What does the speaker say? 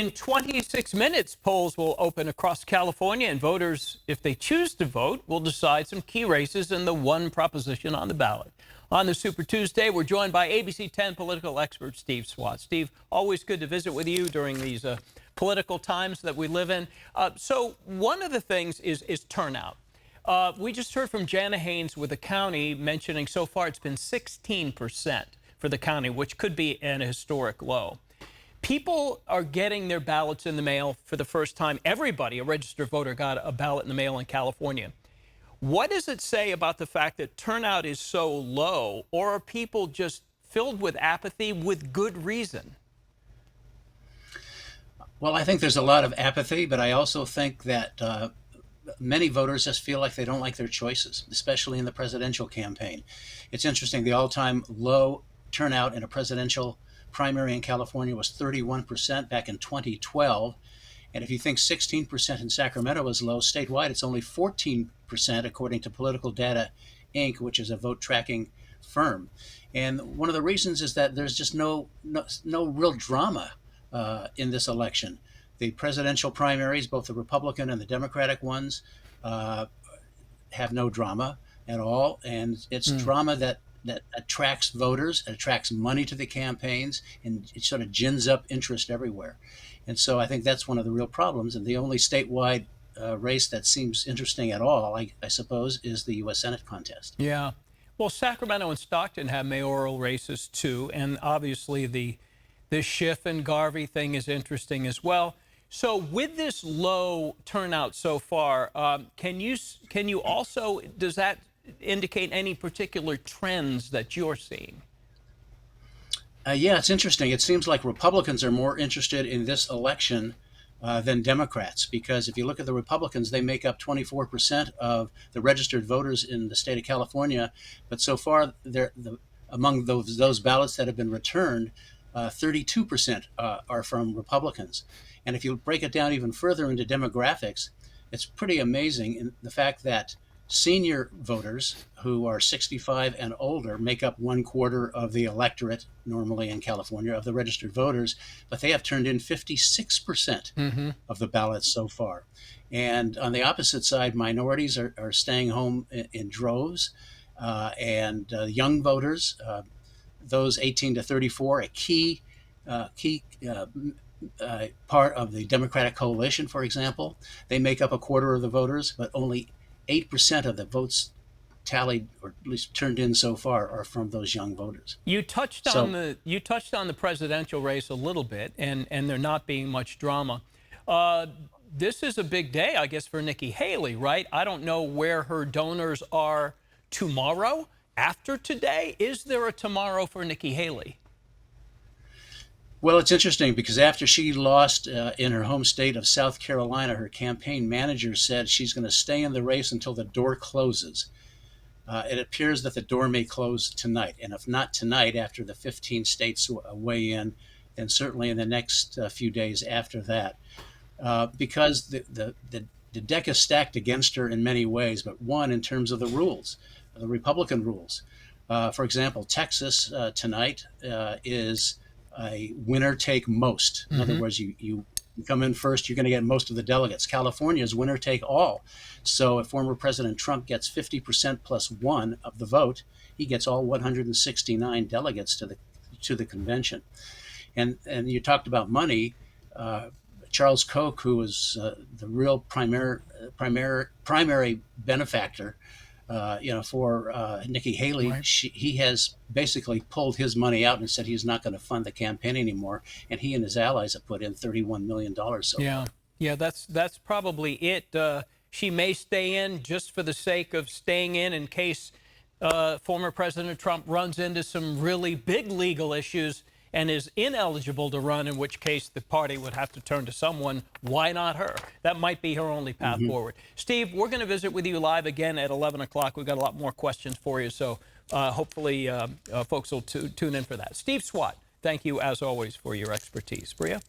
In 26 minutes, polls will open across California, and voters, if they choose to vote, will decide some key races in the one proposition on the ballot. On the Super Tuesday, we're joined by ABC 10 political expert Steve Swat. Steve, always good to visit with you during these political times that we live in. So one of the things is turnout. We just heard from Jana Haynes with the county mentioning so far it's been 16% for the county, which could be an historic low. People are getting their ballots in the mail for the first time. Everybody, a registered voter, got a ballot in the mail in California. What does it say about the fact that turnout is so low, or are people just filled with apathy with good reason? Well, I think there's a lot of apathy, but I also think that many voters just feel like they don't like their choices, especially in the presidential campaign. It's interesting, the all-time low turnout in a presidential primary in California was 31% back in 2012. And if you think 16% in Sacramento is low, statewide it's only 14% according to Political Data Inc., which is a vote tracking firm. And one of the reasons is that there's just no real drama in this election. The presidential primaries, both the Republican and the Democratic ones, have no drama at all. And it's drama that attracts voters, attracts money to the campaigns, and it sort of gins up interest everywhere. And so I think that's one of the real problems. And the only statewide race that seems interesting at all, I suppose, is the U.S. Senate contest. Yeah. Well, Sacramento and Stockton have mayoral races, too. And obviously the Schiff and Garvey thing is interesting as well. So with this low turnout so far, can you also, does that indicate any particular trends that you're seeing? Yeah, it's interesting. It seems like Republicans are more interested in this election than Democrats, because if you look at the Republicans, they make up 24% of the registered voters in the state of California. But so far, among those ballots that have been returned, 32% are from Republicans. And if you break it down even further into demographics, it's pretty amazing in the fact that senior voters who are 65 and older make up 1/4 of the electorate normally in California of the registered voters, but they have turned in 56% of the ballots so far. And on the opposite side, minorities are staying home in droves, and young voters, those 18 to 34, a key part of the Democratic coalition, for example, they make up 1/4 of the voters, but only 8% of the votes tallied, or at least turned in so far, are from those young voters. You touched on the presidential race a little bit, and there not being much drama. This is a big day, I guess, for Nikki Haley, right? I don't know where her donors are tomorrow, after today. Is there a tomorrow for Nikki Haley? Well, it's interesting because after she lost in her home state of South Carolina, her campaign manager said she's going to stay in the race until the door closes. It appears that the door may close tonight. And if not tonight, after the 15 states weigh in, then certainly in the next few days after that. Because the deck is stacked against her in many ways, but one in terms of the rules, the Republican rules. For example, Texas tonight is a winner take most. In other words, you come in first, you're going to get most of the delegates. California is winner take all. So if former President Trump gets 50% plus one of the vote, he gets all 169 delegates to the convention. And you talked about money. Charles Koch, who was the real primary benefactor for Nikki Haley, right. He has basically pulled his money out and said he's not going to fund the campaign anymore. And he and his allies have put in $31 million so far. Yeah, that's probably it. She may stay in just for the sake of staying in case former President Trump runs into some really big legal issues and is ineligible to run, in which case the party would have to turn to someone. Why not her? That might be her only path forward. Steve, we're going to visit with you live again at 11 o'clock. We've got a lot more questions for you, so hopefully folks will tune in for that. Steve Swat, thank you, as always, for your expertise. Bria?